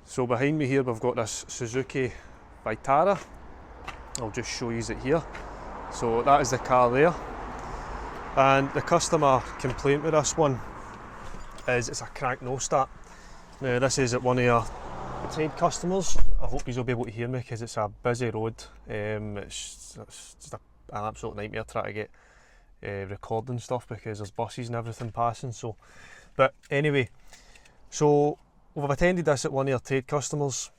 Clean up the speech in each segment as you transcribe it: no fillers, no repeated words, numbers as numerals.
So behind me here we've got this Suzuki Vitara. I'll just show you it here. So that is the car there. And the customer complaint with this one is it's a crank no start. Now this is at one of your trade customers. I hope you'll be able to hear me because it's a busy road. It's just an absolute nightmare trying to get recording stuff because there's buses and everything passing. So, but anyway, so we've attended this at one of your trade customers.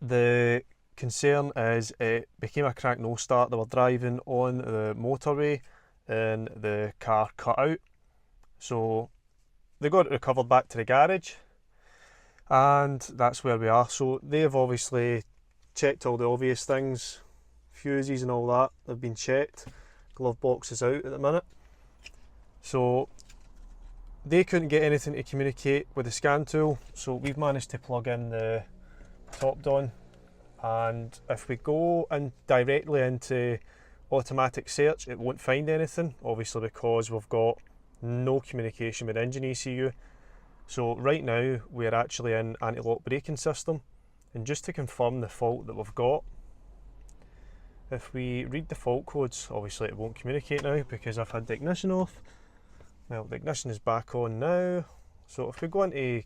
The concern is it became a crank no start. They were driving on the motorway and the car cut out. So they got it recovered back to the garage, and that's where we are. So they've obviously checked all the obvious things, fuses and all that, they've been checked. Glove box is out at the minute. So they couldn't get anything to communicate with the scan tool, so we've managed to plug in the top down, and if we go in directly into automatic search it won't find anything, obviously because we've got no communication with engine ECU. So right now we're actually in anti-lock braking system, and just to confirm the fault that we've got, if we read the fault codes, obviously it won't communicate now because I've had the ignition off. Well, the ignition is back on now. So if we go into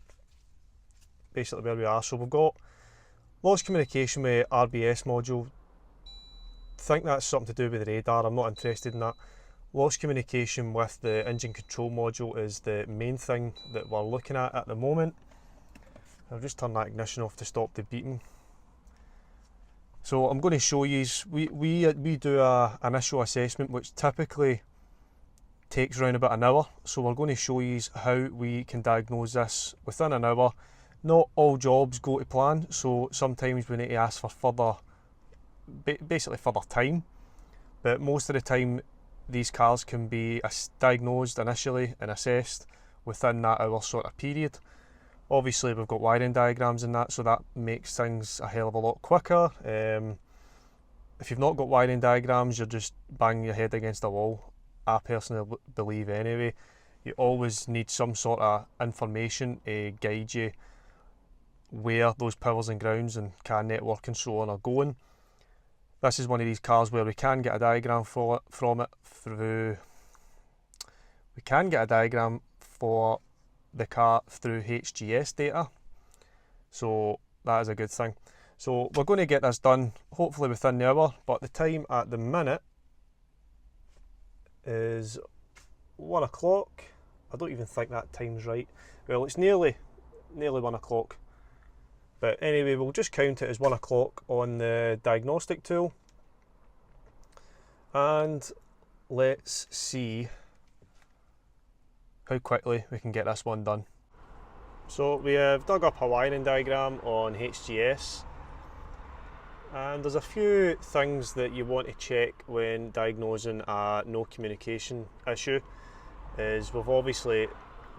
basically where we are, so we've got lost communication with RBS module. I think that's something to do with the radar, I'm not interested in that. Lost communication with the engine control module is the main thing that we're looking at the moment. I'll just turn that ignition off to stop the beeping. So I'm going to show you, we do a initial assessment which typically takes around about an hour. So we're going to show you how we can diagnose this within an hour. Not all jobs go to plan, so sometimes we need to ask for further, basically further time. But most of the time these cars can be diagnosed initially and assessed within that hour sort of period. Obviously we've got wiring diagrams in that, so that makes things a hell of a lot quicker. If you've not got wiring diagrams, you're just banging your head against a wall. I personally believe anyway. You always need some sort of information to guide you where those powers and grounds and car network and so on are going. This is one of these cars where we can get a diagram from it through. We can get a diagram for the car through HGS data, so that is a good thing. So we're going to get this done hopefully within the hour, but the time at the minute is 1 o'clock. I don't even think that time's right. Well, it's nearly 1 o'clock. But anyway, we'll just count it as 1 o'clock on the diagnostic tool. And let's see how quickly we can get this one done. So we have dug up a wiring diagram on HGS. And there's a few things that you want to check when diagnosing a no communication issue. Is we've obviously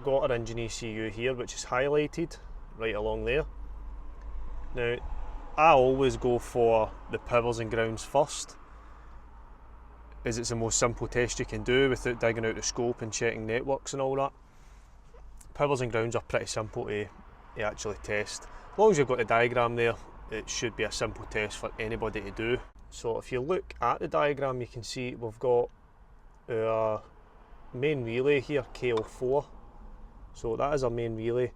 got our engine ECU here, which is highlighted right along there. Now, I always go for the powers and grounds first, as it's the most simple test you can do without digging out the scope and checking networks and all that. Powers and grounds are pretty simple to actually test. As long as you've got the diagram there, it should be a simple test for anybody to do. So if you look at the diagram, you can see we've got our main relay here, KL4. So that is our main relay.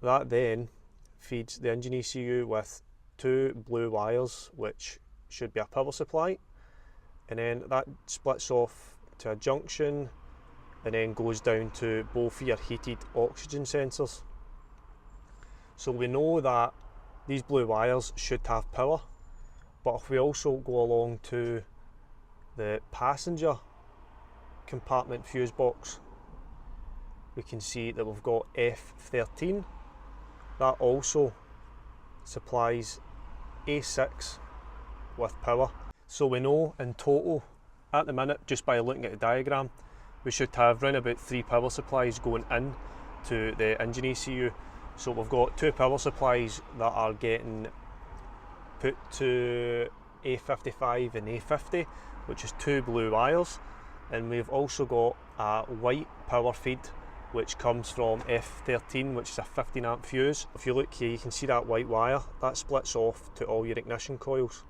That then feeds the engine ECU with 2 blue wires, which should be a power supply, and then that splits off to a junction and then goes down to both your heated oxygen sensors. So we know that these blue wires should have power, but if we also go along to the passenger compartment fuse box, we can see that we've got F13. That also supplies A6 with power. So we know in total, at the minute, just by looking at the diagram, we should have around about 3 power supplies going in to the engine ECU. So we've got 2 power supplies that are getting put to A55 and A50, which is 2 blue wires. And we've also got a white power feed which comes from F13, which is a 15 amp fuse. If you look here, you can see that white wire, that splits off to all your ignition coils.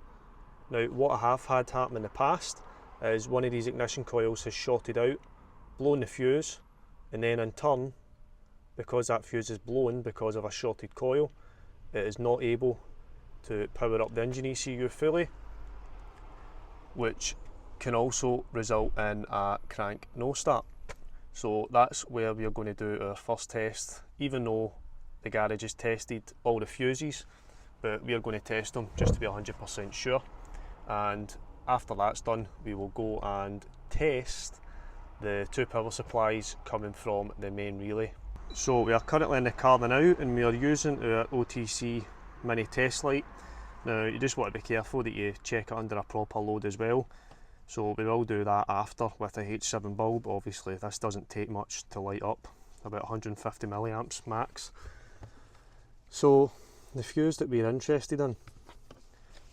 Now, what I have had happen in the past is one of these ignition coils has shorted out, blown the fuse, and then in turn, because that fuse is blown because of a shorted coil, it is not able to power up the engine ECU fully, which can also result in a crank no start. So that's where we are going to do our first test, even though the garage has tested all the fuses, but we are going to test them just to be 100% sure. And after that's done, we will go and test the two power supplies coming from the main relay. So we are currently in the car now, and we are using our OTC mini test light. Now you just want to be careful that you check it under a proper load as well. So we will do that after with a H7 bulb. Obviously this doesn't take much to light up, about 150 milliamps max. So the fuse that we're interested in,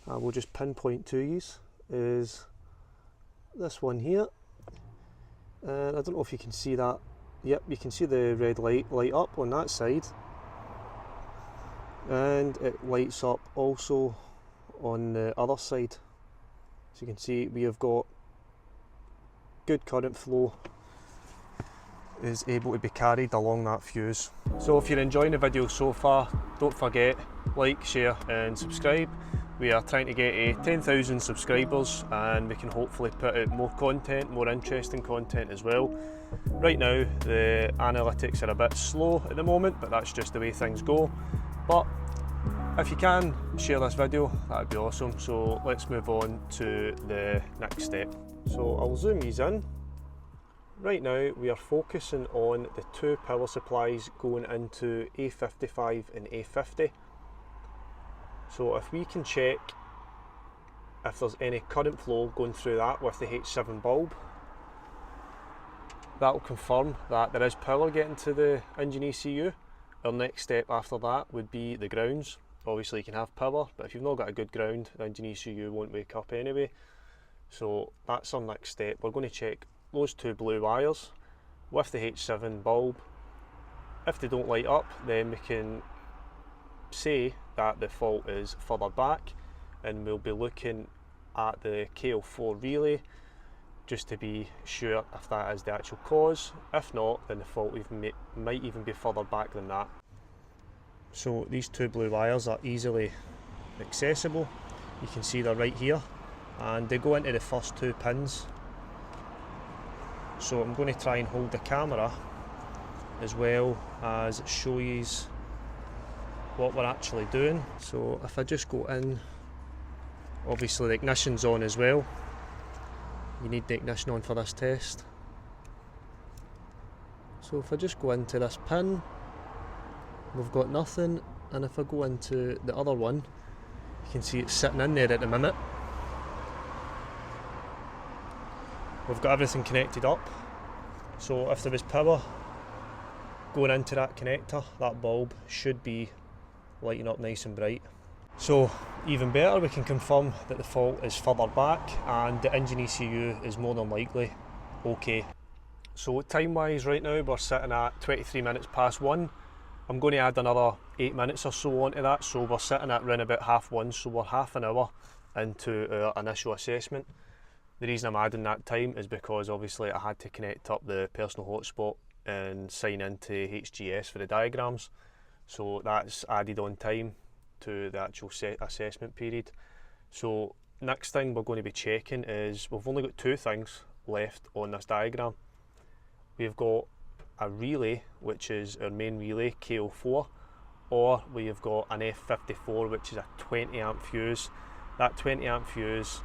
I will just pinpoint to you, is this one here. And I don't know if you can see that. Yep, you can see the red light up on that side, and it lights up also on the other side. So you can see we have got good current flow is able to be carried along that fuse. So if you're enjoying the video so far, don't forget, like, share and subscribe. We are trying to get 10,000 subscribers, and we can hopefully put out more content, more interesting content as well. Right now the analytics are a bit slow at the moment, but that's just the way things go. But if you can share this video, that would be awesome. So let's move on to the next step. So I'll zoom these in. Right now we are focusing on the two power supplies going into A55 and A50. So if we can check if there's any current flow going through that with the H7 bulb, that will confirm that there is power getting to the engine ECU. Our next step after that would be the grounds. Obviously you can have power, but if you've not got a good ground, the engine ECU won't wake up anyway. So that's our next step. We're going to check those two blue wires with the H7 bulb. If they don't light up, then we can say that the fault is further back, and we'll be looking at the KL4 relay just to be sure if that is the actual cause. If not, then the fault might even be further back than that. So these two blue wires are easily accessible. You can see they're right here, and they go into the first two pins. So I'm going to try and hold the camera as well as show you what we're actually doing. So if I just go in, obviously the ignition's on as well. You need the ignition on for this test. So if I just go into this pin, we've got nothing, and if I go into the other one, you can see it's sitting in there at the minute. We've got everything connected up, so if there was power going into that connector, that bulb should be lighting up nice and bright. So even better, we can confirm that the fault is further back and the engine ECU is more than likely okay. So time wise right now we're sitting at 23 minutes past 1. I'm going to add another 8 minutes or so onto that, so we're sitting at around about 1:30, so we're half an hour into our initial assessment. The reason I'm adding that time is because obviously I had to connect up the personal hotspot and sign into HGS for the diagrams, so that's added on time to the actual assessment period. So next thing we're going to be checking is, we've only got two things left on this diagram. We've got a relay, which is our main relay, KO4, or we have got an F54, which is a 20 amp fuse. That 20 amp fuse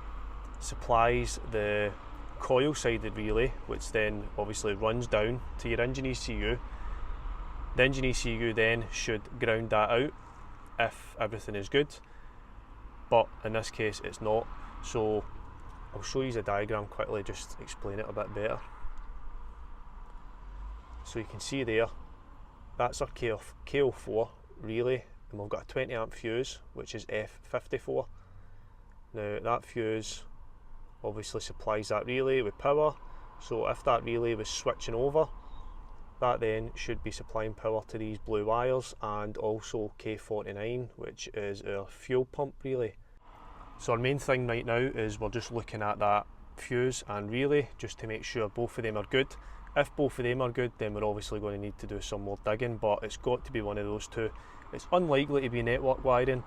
supplies the coil sided relay, which then obviously runs down to your engine ECU. The engine ECU then should ground that out if everything is good, but in this case it's not. So I'll show you the diagram quickly, just explain it a bit better. So you can see there, that's our KO4 relay, and we've got a 20 amp fuse, which is F54. Now that fuse obviously supplies that relay with power, so if that relay was switching over, that then should be supplying power to these blue wires, and also K49, which is our fuel pump relay. So our main thing right now is we're just looking at that fuse and relay just to make sure both of them are good. If both of them are good, then we're obviously going to need to do some more digging, but it's got to be one of those two. It's unlikely to be network wiring.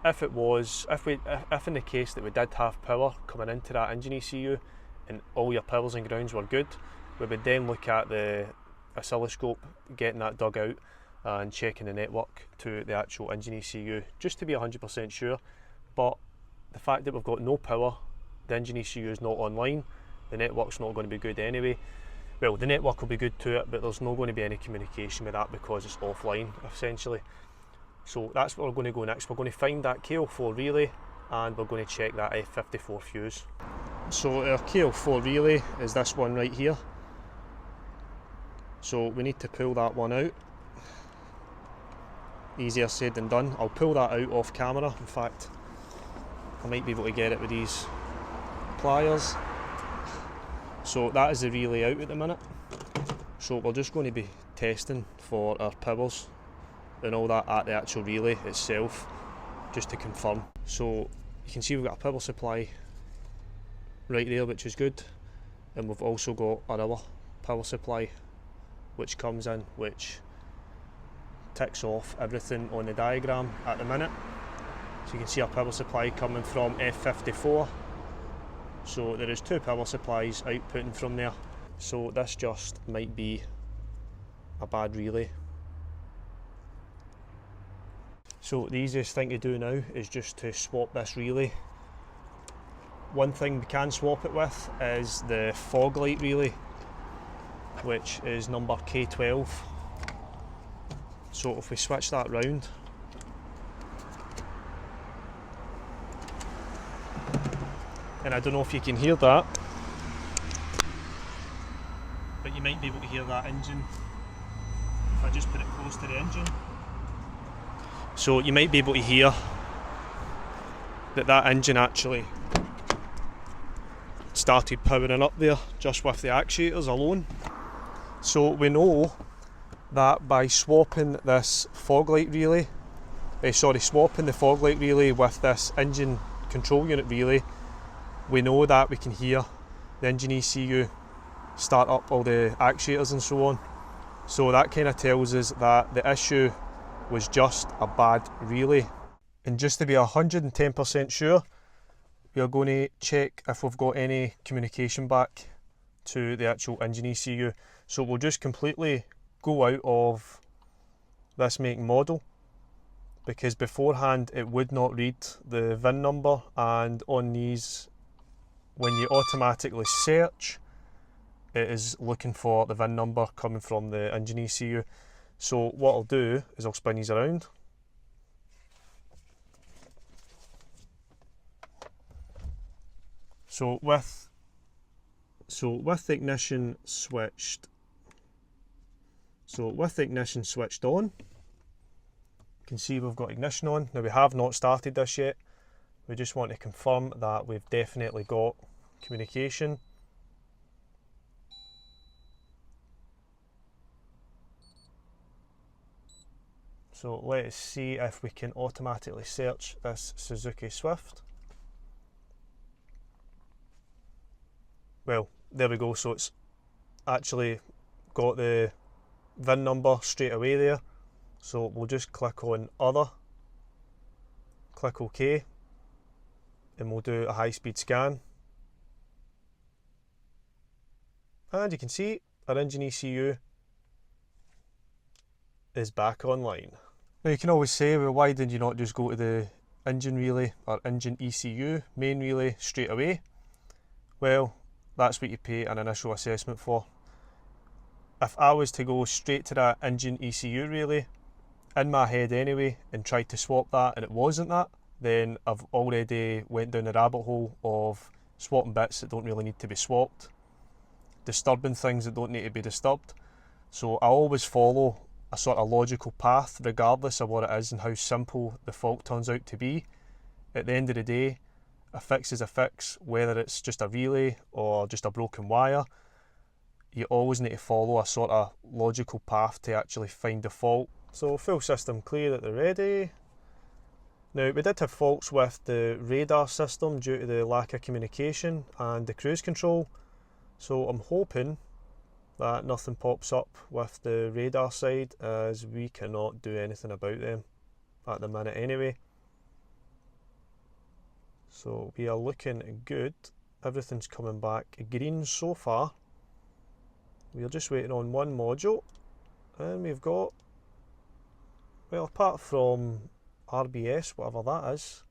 If it was, if in the case that we did have power coming into that engine ECU and all your pillars and grounds were good, we would then look at the oscilloscope, getting that dug out and checking the network to the actual engine ECU just to be 100% sure. But the fact that we've got no power, the engine ECU is not online, the network's not going to be good anyway. Well, the network will be good to it, but there's not going to be any communication with that because it's offline essentially. So that's where we're going to go next. We're going to find that KL4 relay and we're going to check that F54 fuse. So our KL4 relay is this one right here. So we need to pull that one out. Easier said than done. I'll pull that out off camera. In fact, I might be able to get it with these pliers. So that is the relay out at the minute. So we're just going to be testing for our powers and all that at the actual relay itself, just to confirm. So you can see we've got a power supply right there, which is good, and we've also got our other power supply which comes in, which ticks off everything on the diagram at the minute. So you can see our power supply coming from F54. So there is two power supplies outputting from there. So this just might be a bad relay. So the easiest thing to do now is just to swap this relay. One thing we can swap it with is the fog light relay, which is number K12. So if we switch that round, and I don't know if you can hear that, but you might be able to hear that engine if I just put it close to the engine. So you might be able to hear that engine actually started powering up there just with the actuators alone. So we know that by swapping this fog light relay, swapping the fog light relay with this engine control unit relay, we know that we can hear the engine ECU start up all the actuators and so on. So that kind of tells us that the issue was just a bad relay. And just to be 110% sure, we are going to check if we've got any communication back to the actual engine ECU. So we'll just completely go out of this make and model, because beforehand it would not read the VIN number, and on these, when you automatically search, it is looking for the VIN number coming from the engine ECU. So what I'll do is I'll spin these around. So with the ignition switched, on, you can see we've got ignition on. Now we have not started this yet. We just want to confirm that we've definitely got communication. So let us see if we can automatically search this Suzuki Swift. Well, there we go. So it's actually got the VIN number straight away there. So we'll just click on Other, click OK, and we'll do a high-speed scan. And you can see our engine ECU is back online. Now you can always say, well, why did you not just go to the engine relay or engine ECU main relay straight away? Well, that's what you pay an initial assessment for. If I was to go straight to that engine ECU relay, in my head anyway, and tried to swap that and it wasn't that, then I've already went down the rabbit hole of swapping bits that don't really need to be swapped, disturbing things that don't need to be disturbed. So I always follow a sort of logical path regardless of what it is and how simple the fault turns out to be. At the end of the day, a fix is a fix, whether it's just a relay or just a broken wire. you always need to follow a sort of logical path to actually find the fault. So full system clear at the ready. Now we did have faults with the radar system due to the lack of communication and the cruise control, so I'm hoping that nothing pops up with the radar side, as we cannot do anything about them at the minute anyway. So we are looking good, everything's coming back green so far. We are just waiting on one module, and we've got, well, apart from RBS, whatever that is,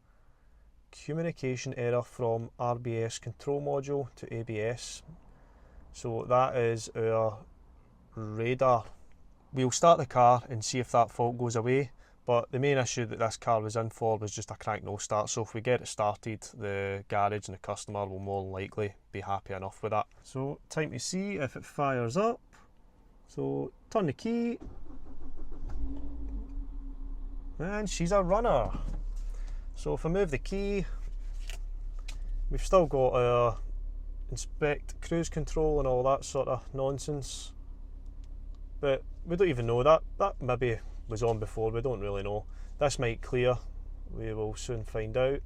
communication error from RBS control module to ABS. So that is our radar. We'll start the car and see if that fault goes away, but the main issue that this car was in for was just a crank no start, so if we get it started, the garage and the customer will more than likely be happy enough with that. So time to see if it fires up. So turn the key, and she's a runner. So if I move the key, we've still got our inspect cruise control and all that sort of nonsense, but we don't even know that maybe was on before, we don't really know. This might clear, we will soon find out,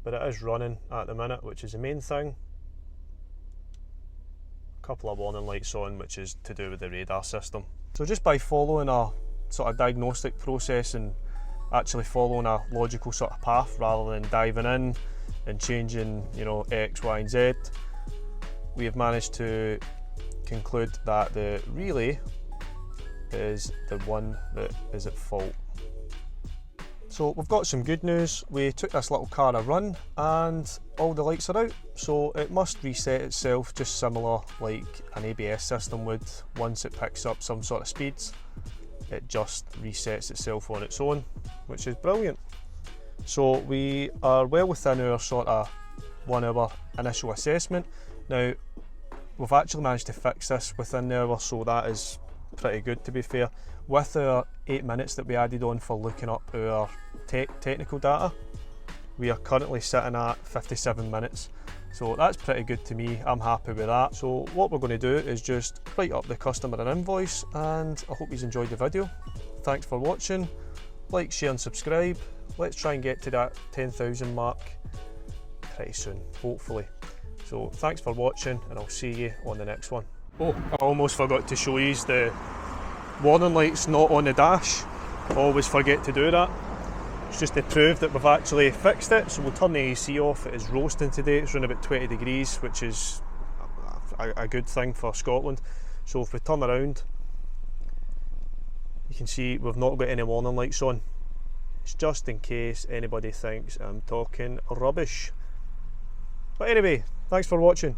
but it is running at the minute, which is the main thing. A couple of warning lights on, which is to do with the radar system. So just by following a sort of diagnostic process and actually following a logical sort of path rather than diving in and changing, you know, X, Y and Z, we have managed to conclude that the relay is the one that is at fault. So we've got some good news. We took this little car a run and all the lights are out, so it must reset itself just similar like an ABS system would. Once it picks up some sort of speeds, it just resets itself on its own, which is brilliant. So we are well within our sort of 1 hour initial assessment. Now we've actually managed to fix this within the hour, so that is pretty good, to be fair. With our 8 minutes that we added on for looking up our technical data, we are currently sitting at 57 minutes. So that's pretty good to me, I'm happy with that. So what we're going to do is just write up the customer an invoice, and I hope you've enjoyed the video. Thanks for watching, like, share and subscribe. Let's try and get to that 10,000 mark pretty soon, hopefully. So thanks for watching, and I'll see you on the next one. Oh, I almost forgot to show you the warning lights not on the dash. Always forget to do that. It's just to prove that we've actually fixed it. So we'll turn the AC off. It is roasting today, it's around about 20 degrees, which is a good thing for Scotland. So if we turn around, you can see we've not got any warning lights on. It's just in case anybody thinks I'm talking rubbish. But anyway, thanks for watching.